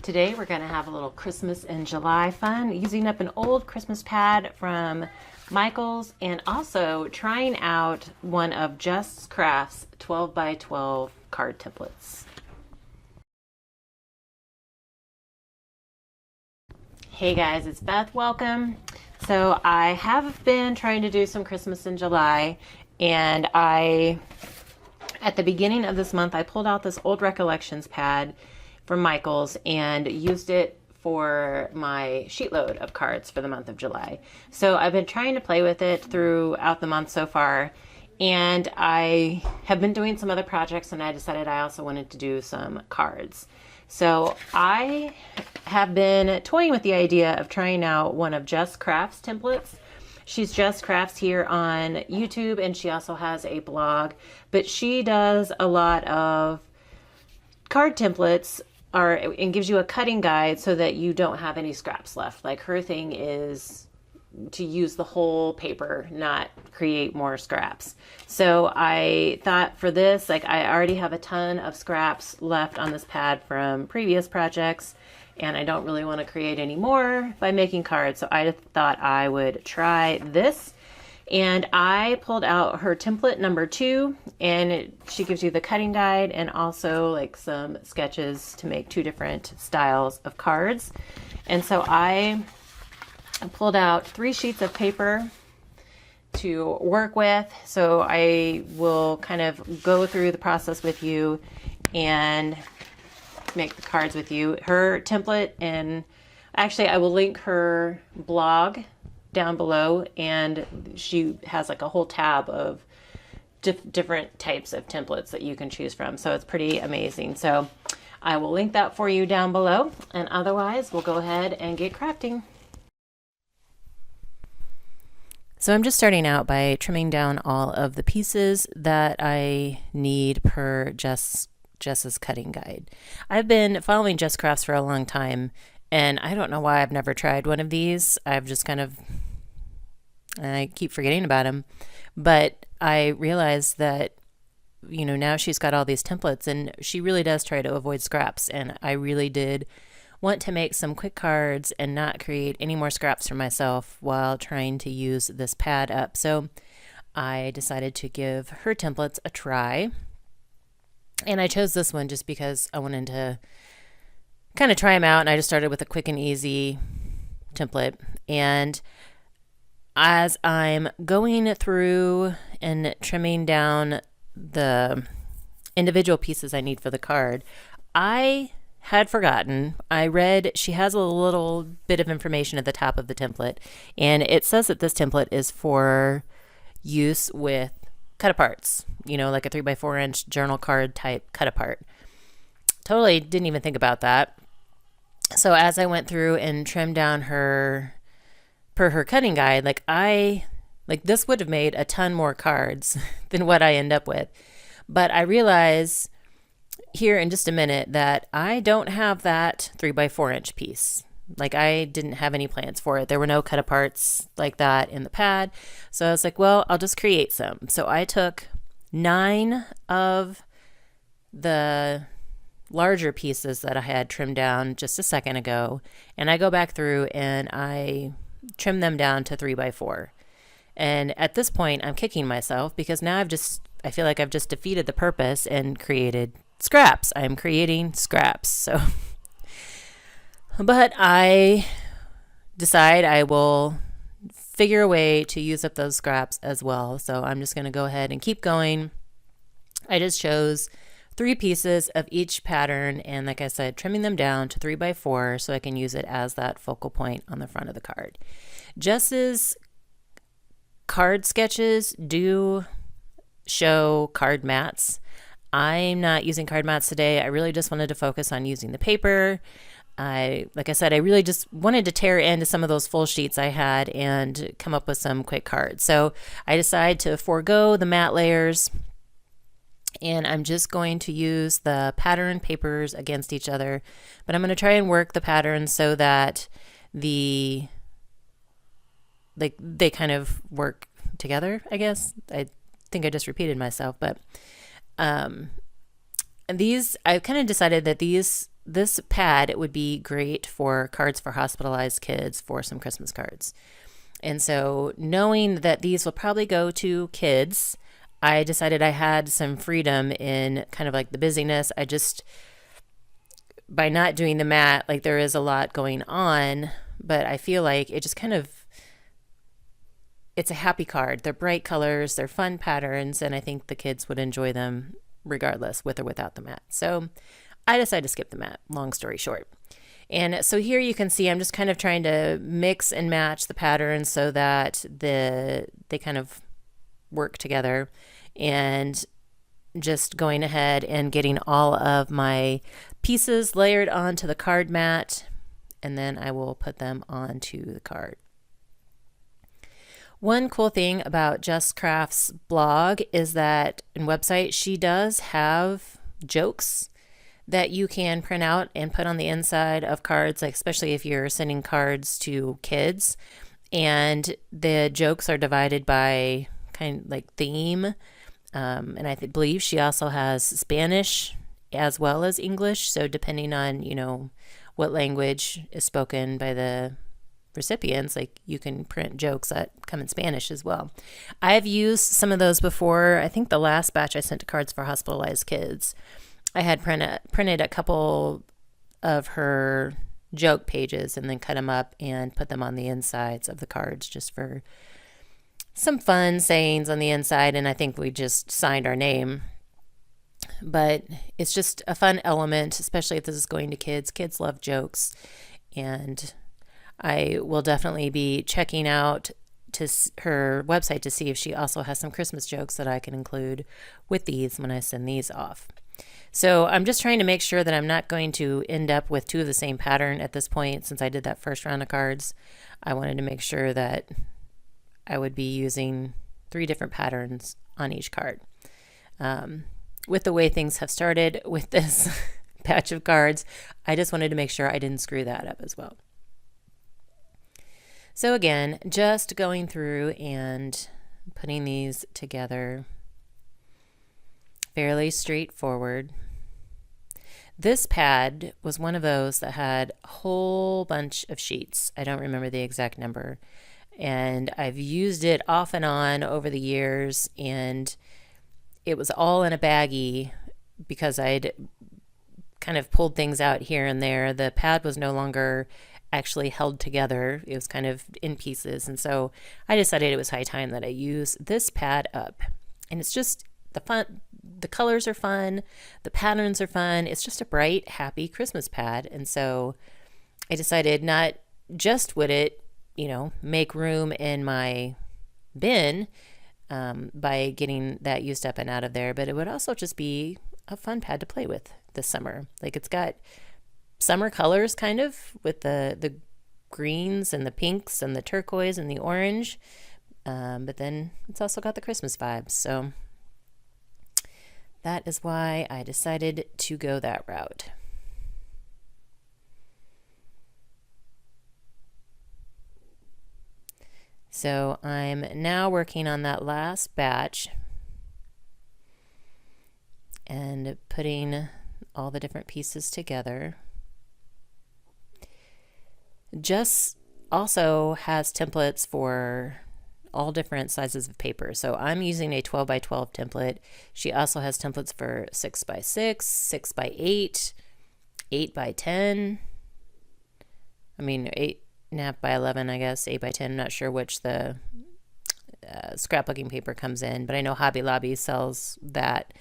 Today we're going to have a little Christmas in July fun using up an old Christmas pad from Michael's and also trying out one of Jess Craft's 12 by 12 card templates. Hey guys, it's Beth. Welcome. So I have been trying to do some Christmas in July, and at the beginning of this month, I pulled out this old Recollections pad from Michael's and used it for my sheet load of cards for the month of July. So I've been trying to play with it throughout the month so far, and I have been doing some other projects, and I decided I also wanted to do some cards. So I have been toying with the idea of trying out one of Jess Crafts templates. She's Jess Crafts here on YouTube, and she also has a blog, but she does a lot of card templates and gives you a cutting guide so that you don't have any scraps left. Like, her thing is to use the whole paper, not create more scraps. So I thought for this, like, I already have a ton of scraps left on this pad from previous projects, and I don't really want to create any more by making cards. So I thought I would try this. And I pulled out her template number 2, and she gives you the cutting guide and also like some sketches to make 2 different styles of cards. And so I pulled out 3 sheets of paper to work with. So I will kind of go through the process with you and make the cards with you. Her template, and actually I will link her blog down below, and she has like a whole tab of different types of templates that you can choose from. So it's pretty amazing. So I will link that for you down below, and otherwise we'll go ahead and get crafting. So I'm just starting out by trimming down all of the pieces that I need per Jess's cutting guide. I've been following Jess Crafts for a long time, and I don't know why I've never tried one of these. I've just I keep forgetting about them. But I realized that, now she's got all these templates, and she really does try to avoid scraps. And I really did want to make some quick cards and not create any more scraps for myself while trying to use this pad up. So I decided to give her templates a try. And I chose this one just because I wanted to kind of try them out, and I just started with a quick and easy template. And as I'm going through and trimming down the individual pieces I need for the card, I had forgotten. I read she has a little bit of information at the top of the template, and it says that this template is for use with cut aparts, like a 3x4 inch journal card type cut apart. Totally didn't even think about that. So as I went through and trimmed down her cutting guide, this would have made a ton more cards than what I end up with. But I realize here in just a minute that I don't have that 3x4 inch piece. Like, I didn't have any plans for it. There were no cut aparts like that in the pad. So I was like, well, I'll just create some. So I took 9 of the larger pieces that I had trimmed down just a second ago, and I go back through and I trim them down to 3x4. And at this point, I'm kicking myself because now I feel like I've just defeated the purpose and created scraps. I'm creating scraps. So, but I decide I will figure a way to use up those scraps as well. So I'm just going to go ahead and keep going. I just chose 3 pieces of each pattern, and like I said, trimming them down to 3x4 so I can use it as that focal point on the front of the card. Jess's card sketches do show card mats. I'm not using card mats today. I really just wanted to focus on using the paper. Like I said, I really just wanted to tear into some of those full sheets I had and come up with some quick cards. So I decided to forego the mat layers, and I'm just going to use the pattern papers against each other, but I'm going to try and work the patterns so that they kind of work together, I guess. I think I just repeated myself, but these, I kind of decided that these this pad would be great for cards for hospitalized kids for some Christmas cards. And so knowing that these will probably go to kids, I decided I had some freedom in kind of like the busyness. I just, by not doing the mat, like there is a lot going on, but I feel like it just kind of, it's a happy card. They're bright colors, they're fun patterns, and I think the kids would enjoy them regardless, with or without the mat. So I decided to skip the mat, long story short. And so here you can see I'm just kind of trying to mix and match the patterns so that they kind of work together, and just going ahead and getting all of my pieces layered onto the card mat, and then I will put them onto the card. One cool thing about Jess Craft's blog is that, and website, she does have jokes that you can print out and put on the inside of cards, like especially if you're sending cards to kids. And the jokes are divided by kind of like theme. And I believe she also has Spanish as well as English. So depending on, what language is spoken by the recipients, like you can print jokes that come in Spanish as well. I've used some of those before. I think the last batch I sent to Cards for Hospitalized Kids, I had printed a couple of her joke pages and then cut them up and put them on the insides of the cards just for some fun sayings on the inside. And I think we just signed our name. But it's just a fun element, especially if this is going to kids. Kids love jokes. And I will definitely be checking out to her website to see if she also has some Christmas jokes that I can include with these when I send these off. So I'm just trying to make sure that I'm not going to end up with two of the same pattern at this point. Since I did that first round of cards, I wanted to make sure that I would be using 3 different patterns on each card. With the way things have started with this batch of cards, I just wanted to make sure I didn't screw that up as well. So again, just going through and putting these together. Fairly straightforward. This pad was one of those that had a whole bunch of sheets. I don't remember the exact number. And I've used it off and on over the years, and it was all in a baggie because I'd kind of pulled things out here and there. The pad was no longer actually held together. It was kind of in pieces. And so I decided it was high time that I use this pad up. And it's just the colors are fun, the patterns are fun. It's just a bright, happy Christmas pad. And so I decided not just would it, make room in my bin by getting that used up and out of there, but it would also just be a fun pad to play with this summer. Like it's got summer colors kind of with the greens and the pinks and the turquoise and the orange, but then it's also got the Christmas vibes. So that is why I decided to go that route. So I'm now working on that last batch and putting all the different pieces together. Jess also has templates for all different sizes of paper. So I'm using a 12 by 12 template. She also has templates for 6 by 6, 6 by 8, 8 by 10. 8.5 by 11, I guess, 8 by 10. I'm not sure which the scrapbooking paper comes in, but I know Hobby Lobby sells that.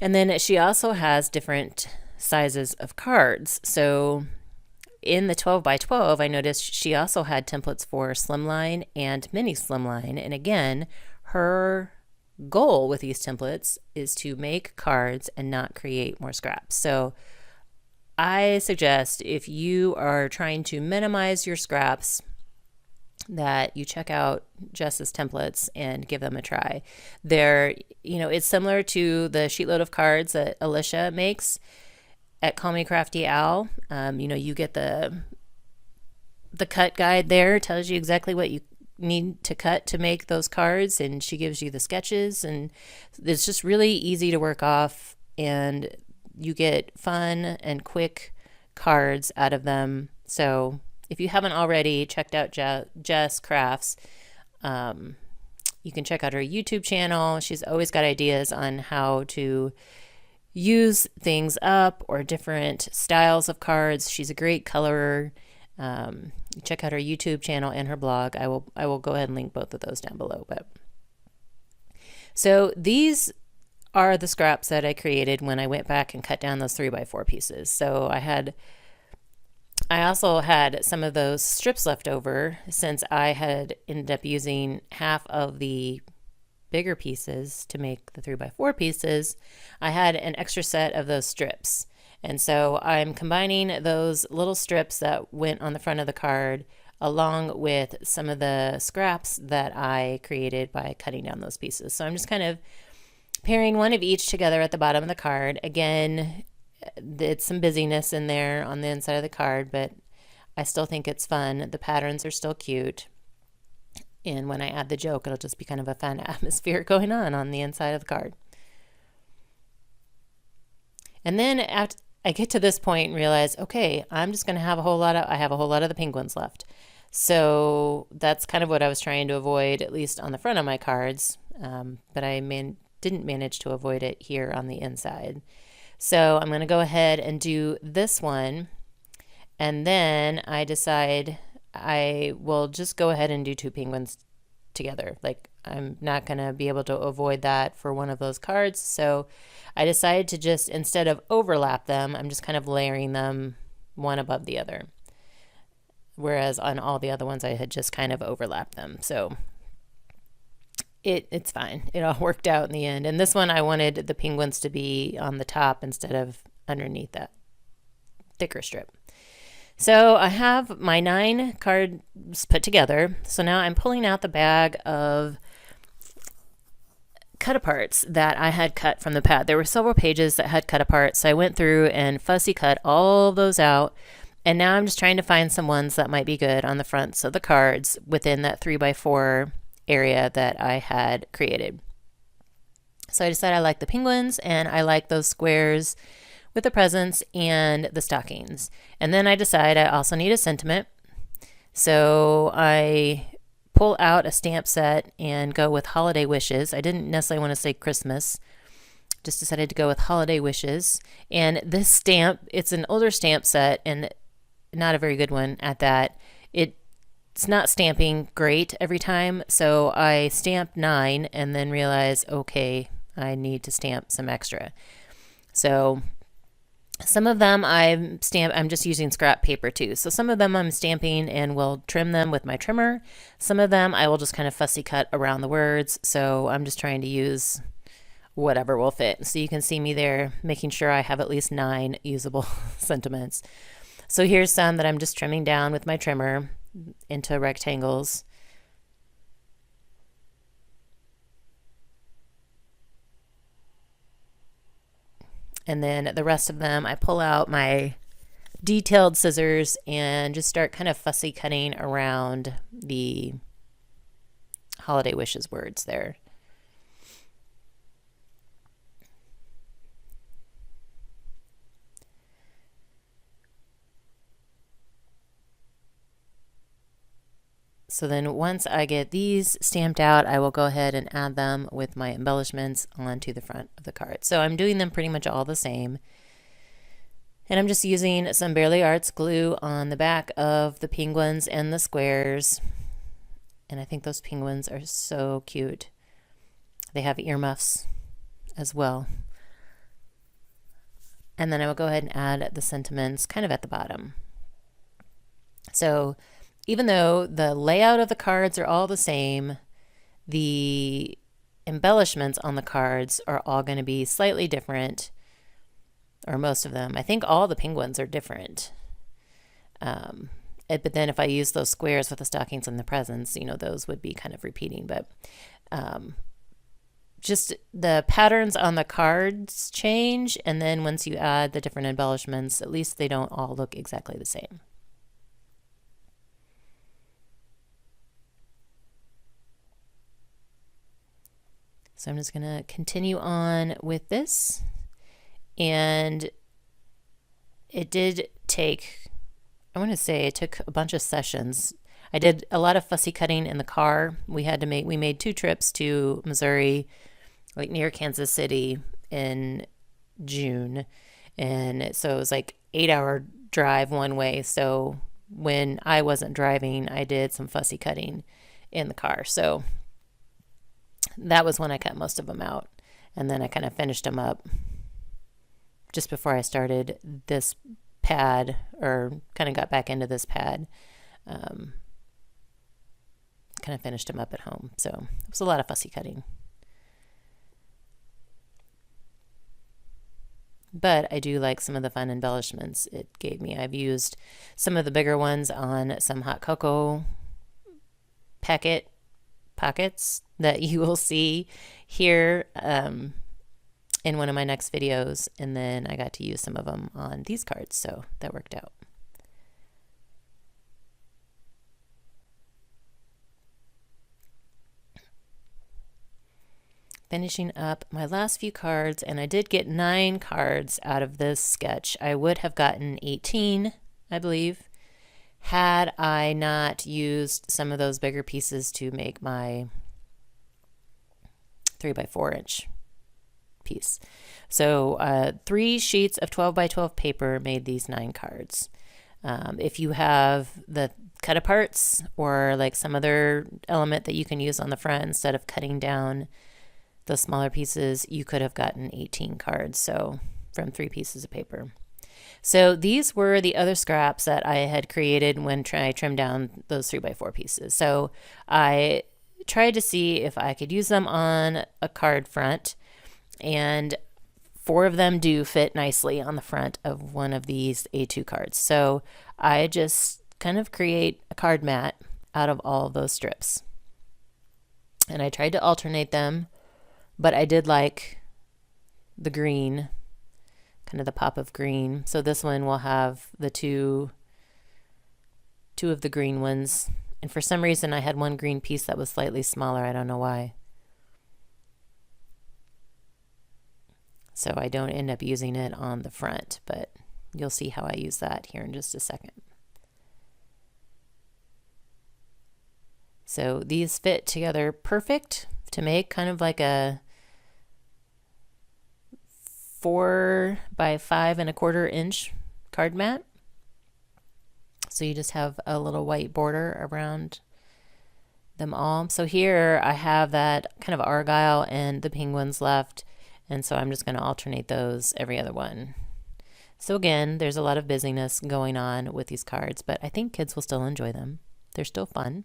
And then she also has different sizes of cards. So in the 12 by 12, I noticed she also had templates for slimline and mini slimline. And again, her goal with these templates is to make cards and not create more scraps. So I suggest if you are trying to minimize your scraps, that you check out Jess's templates and give them a try. It's similar to the sheetload of cards that Alicia makes at Call Me Crafty Owl. You get the cut guide there. It tells you exactly what you need to cut to make those cards, and she gives you the sketches, and it's just really easy to work off. And you get fun and quick cards out of them. So if you haven't already checked out Jess Crafts, you can check out her YouTube channel. She's always got ideas on how to use things up or different styles of cards. She's a great colorer. Check out her YouTube channel and her blog. I will go ahead and link both of those down below. But so these are the scraps that I created when I went back and cut down those 3x4 pieces. So I also had some of those strips left over since I had ended up using half of the bigger pieces to make the 3x4 pieces. I had an extra set of those strips. And so I'm combining those little strips that went on the front of the card along with some of the scraps that I created by cutting down those pieces. So I'm just kind of pairing one of each together at the bottom of the card. Again, it's some busyness in there on the inside of the card, but I still think it's fun. The patterns are still cute. And when I add the joke, it'll just be kind of a fun atmosphere going on the inside of the card. And then after I get to this point and realize, okay, I'm just going to have I have a whole lot of the penguins left. So that's kind of what I was trying to avoid, at least on the front of my cards. But I didn't manage to avoid it here on the inside. So I'm going to go ahead and do this one. And then I decide I will just go ahead and do 2 penguins together. Like, I'm not going to be able to avoid that for one of those cards. So I decided to just, instead of overlap them, I'm just kind of layering them one above the other. Whereas on all the other ones, I had just kind of overlapped them. So it's fine. It all worked out in the end. And this one, I wanted the penguins to be on the top instead of underneath that thicker strip. So I have my 9 cards put together. So now I'm pulling out the bag of cut-aparts that I had cut from the pad. There were several pages that had cut-aparts, so I went through and fussy cut all of those out. And now I'm just trying to find some ones that might be good on the fronts of the cards within that 3x4 area that I had created. So I decided I like the penguins and I like those squares with the presents and the stockings. And then I decide I also need a sentiment. So I pull out a stamp set and go with holiday wishes. I didn't necessarily want to say Christmas, just decided to go with holiday wishes. And this stamp, it's an older stamp set and not a very good one at that. It's not stamping great every time, so I stamped 9 and then realized, okay, I need to stamp some extra. So some of them I'm just using scrap paper too. So some of them I'm stamping and will trim them with my trimmer. Some of them I will just kind of fussy cut around the words. So I'm just trying to use whatever will fit. So you can see me there making sure I have at least 9 usable sentiments. So here's some that I'm just trimming down with my trimmer into rectangles. And then the rest of them, I pull out my detailed scissors and just start kind of fussy cutting around the holiday wishes words there. So then once I get these stamped out, I will go ahead and add them with my embellishments onto the front of the card. So I'm doing them pretty much all the same. And I'm just using some Barely Arts glue on the back of the penguins and the squares. And I think those penguins are so cute. They have earmuffs as well. And then I will go ahead and add the sentiments kind of at the bottom. So even though the layout of the cards are all the same, the embellishments on the cards are all going to be slightly different, or most of them. I think all the penguins are different. But then if I use those squares with the stockings and the presents, those would be kind of repeating. But just the patterns on the cards change, and then once you add the different embellishments, at least they don't all look exactly the same. So I'm just going to continue on with this. And it did take, I want to say it took a bunch of sessions. I did a lot of fussy cutting in the car. We made 2 trips to Missouri, like near Kansas City in June. And so it was like 8-hour drive one way. So when I wasn't driving, I did some fussy cutting in the car. So that was when I cut most of them out. And then I kind of finished them up just before I started this pad, or kind of got back into this pad. Kind of finished them up at home. So it was a lot of fussy cutting. But I do like some of the fun embellishments it gave me. I've used some of the bigger ones on some hot cocoa pockets that you will see here in one of my next videos. And then I got to use some of them on these cards, so that worked out. Finishing up my last few cards, and I did get 9 cards out of this sketch. I would have gotten 18, I believe, had I not used some of those bigger pieces to make my 3x4 inch piece. So 3 sheets of 12 by 12 paper made these 9 cards. If you have the cut aparts or like some other element that you can use on the front instead of cutting down the smaller pieces, you could have gotten 18 cards, so from 3 pieces of paper. So these were the other scraps that I had created when I trimmed down those 3x4 pieces. So I tried to see if I could use them on a card front, and 4 of them do fit nicely on the front of one of these A2 cards. So I just kind of create a card mat out of all of those strips. And I tried to alternate them, but I did like the green, kind of the pop of green. So this one will have the two of the green ones. And for some reason I had one green piece that was slightly smaller. I don't know why. So I don't end up using it on the front, but you'll see how I use that here in just a second. So these fit together perfect to make kind of like a 4 by 5 1/4 inch card mat. So you just have a little white border around them all. So here I have that kind of argyle and the penguins left, and so I'm just going to alternate those every other one. So again, there's a lot of busyness going on with these cards, but I think kids will still enjoy them. They're still fun.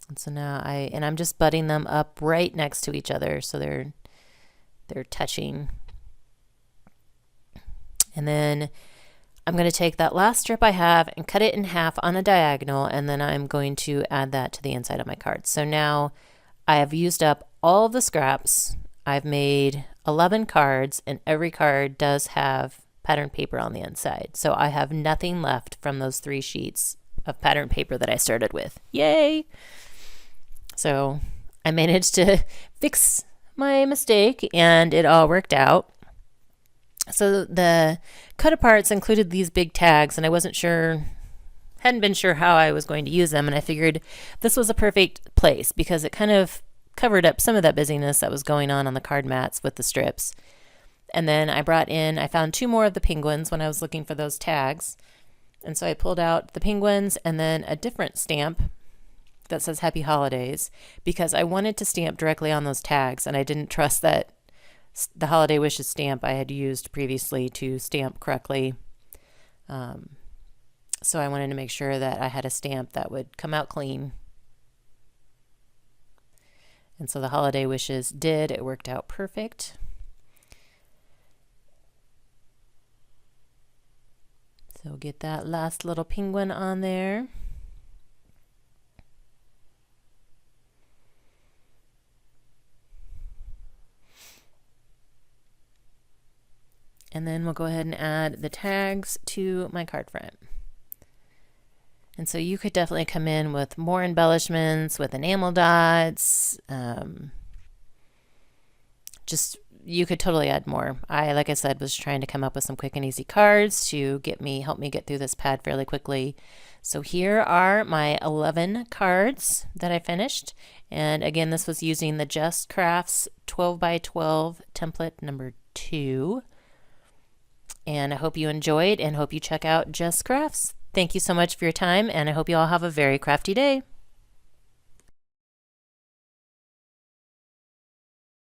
And so now I'm just butting them up right next to each other, so they're touching. And then I'm going to take that last strip I have and cut it in half on a diagonal, and then I'm going to add that to the inside of my card. So now I have used up all of the scraps. I've made 11 cards, and every card does have patterned paper on the inside. So I have nothing left from those 3 sheets of patterned paper that I started with. Yay! So I managed to fix my mistake, and it all worked out. So the cut aparts included these big tags, and I hadn't been sure how I was going to use them, and I figured this was a perfect place because it kind of covered up some of that busyness that was going on the card mats with the strips. And then I found 2 more of the penguins when I was looking for those tags. And so I pulled out the penguins and then a different stamp that says Happy Holidays, because I wanted to stamp directly on those tags, and I didn't trust that the Holiday Wishes stamp I had used previously to stamp correctly. So I wanted to make sure that I had a stamp that would come out clean. And so the Holiday Wishes did. It worked out perfect. So get that last little penguin on there. And then we'll go ahead and add the tags to my card front. And so you could definitely come in with more embellishments, with enamel dots. Just you could totally add more. Like I said, was trying to come up with some quick and easy cards to help me get through this pad fairly quickly. So here are my 11 cards that I finished. And again, this was using the Jess Crafts 12 by 12 template number 2. And I hope you enjoyed and hope you check out Jess Crafts. Thank you so much for your time, and I hope you all have a very crafty day.